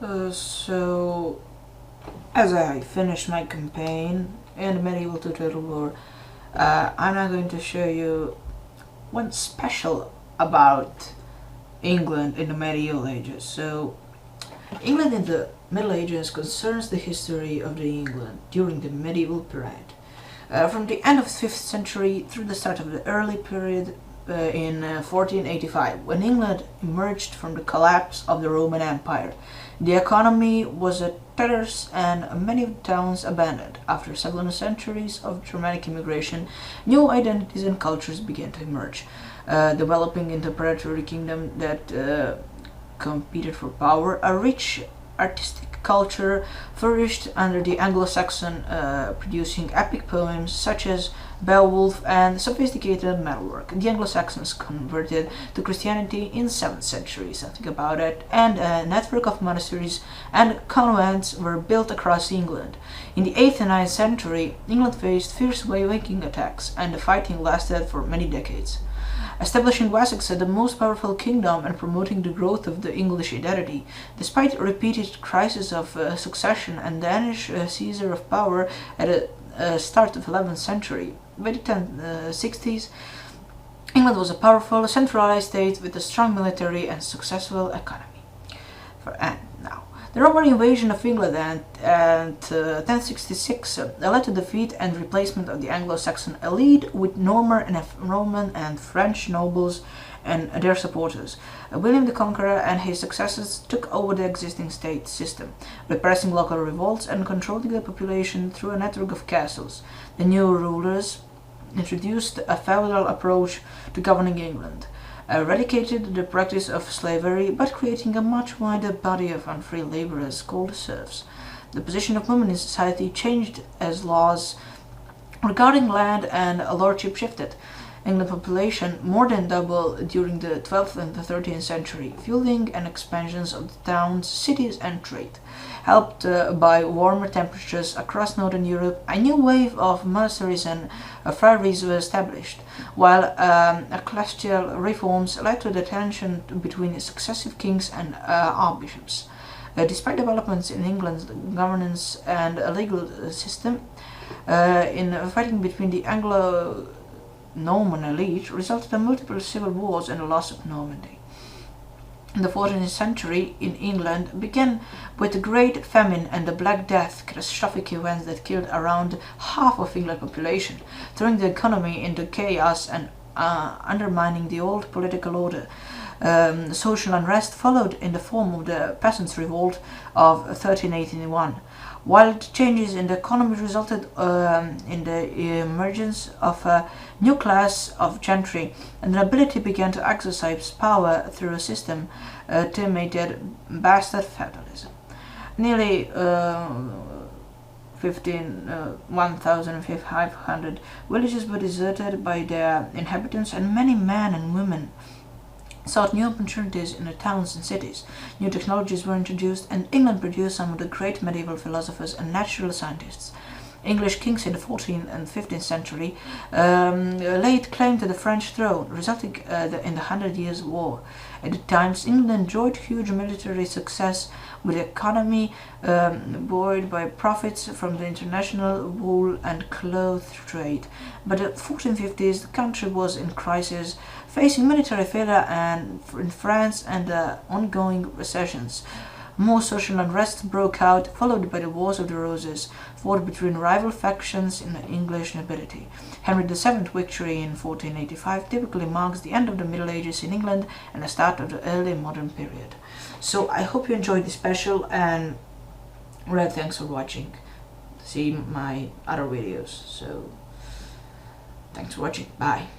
So, as I finish my campaign in the medieval to Total War, I'm now going to show you one special about England in the medieval ages. So, England in the Middle Ages concerns the history of the England during the medieval period. From the end of the 5th century through the start of the early period in 1485, when England emerged from the collapse of the Roman Empire. The economy was at tatters and many of the towns abandoned. After several centuries of Germanic immigration, new identities and cultures began to emerge, developing into a predatory kingdom that competed for power. A rich artistic culture flourished under the Anglo-Saxon, producing epic poems such as Beowulf and sophisticated metalwork. The Anglo-Saxons converted to Christianity in 7th century, something about it, and a network of monasteries and convents were built across England. In the 8th and 9th century, England faced fierce Viking attacks, and the fighting lasted for many decades. Establishing Wessex as the most powerful kingdom and promoting the growth of the English identity, despite repeated crises of succession and Danish seizure of power at the start of 11th century. By the 1060s, England was a powerful, centralized state with a strong military and successful economy. The Roman invasion of England and 1066 led to defeat and replacement of the Anglo-Saxon elite with Norman and French nobles and their supporters. William the Conqueror and his successors took over the existing state system, repressing local revolts and controlling the population through a network of castles. The new rulers introduced a feudal approach to governing England, eradicated the practice of slavery, but creating a much wider body of unfree laborers called serfs. The position of women in society changed as laws regarding land and lordship shifted. England's population more than doubled during the 12th and the 13th century, fueling an expansion of the towns, cities and trade. Helped by warmer temperatures across northern Europe, a new wave of monasteries and friaries were established, while ecclesiastical reforms led to the tension between successive kings and archbishops. Despite developments in England's governance and legal system, in fighting between the Anglo-Norman elite resulted in multiple civil wars and the loss of Normandy. The 14th century in England began with the Great Famine and the Black Death, catastrophic events that killed around half of England's population, throwing the economy into chaos and undermining the old political order. Social unrest followed in the form of the Peasants' Revolt of 1381. Wild changes in the economy resulted in the emergence of a new class of gentry, and the nobility began to exercise power through a system termed bastard feudalism. Nearly 1,500 villages were deserted by their inhabitants, and many men and women sought new opportunities in the towns and cities. New technologies were introduced, and England produced some of the great medieval philosophers and natural scientists. English kings in the 14th and 15th century laid claim to the French throne, resulting in the Hundred Years' War. At the times, England enjoyed huge military success, with the economy buoyed by profits from the international wool and cloth trade. By the 1450s, the country was in crisis, facing military failure in France and ongoing recessions. More social unrest broke out, followed by the Wars of the Roses, fought between rival factions in the English nobility. Henry VII's victory in 1485 typically marks the end of the Middle Ages in England and the start of the early modern period. So I hope you enjoyed this special, and thanks for watching. See my other videos. So thanks for watching. Bye.